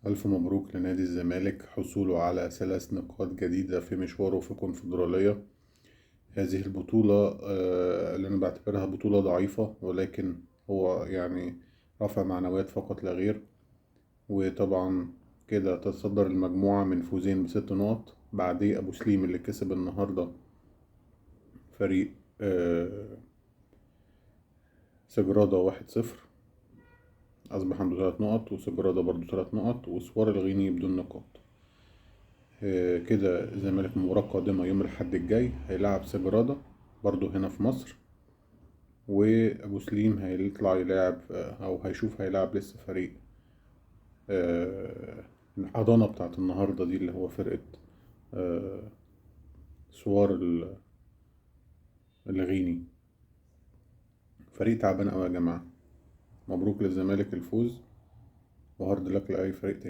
ألف مبروك لنادي الزمالك حصوله على 3 نقاط جديدة في مشواره في الكونفدرالية. هذه البطولة اللي أنا بعتبرها بطولة ضعيفة، ولكن هو يعني رفع معنويات فقط لا غير. وطبعا كده تصدر المجموعة من فوزين ب6 نقط، بعديه أبو سليم اللي كسب النهاردة فريق سجرادة 1-0، أصبح عنده 3 نقط، وسجرادة برضو 3 نقط، وسوار الغيني بدون نقاط. كده الزمالك مباراة قادمة يوم الأحد الجاي هيلعب سجرادة برضو هنا في مصر، وأبو سليم هيطلع يلعب أو هيشوف هيلعب لسه فريق الحضانة بتاعت النهاردة دي اللي هو فرقة سوار الغيني. فريق تعبان أوي يا جماعة. مبروك للزمالك الفوز، وهارد لك لأي فريق تاني.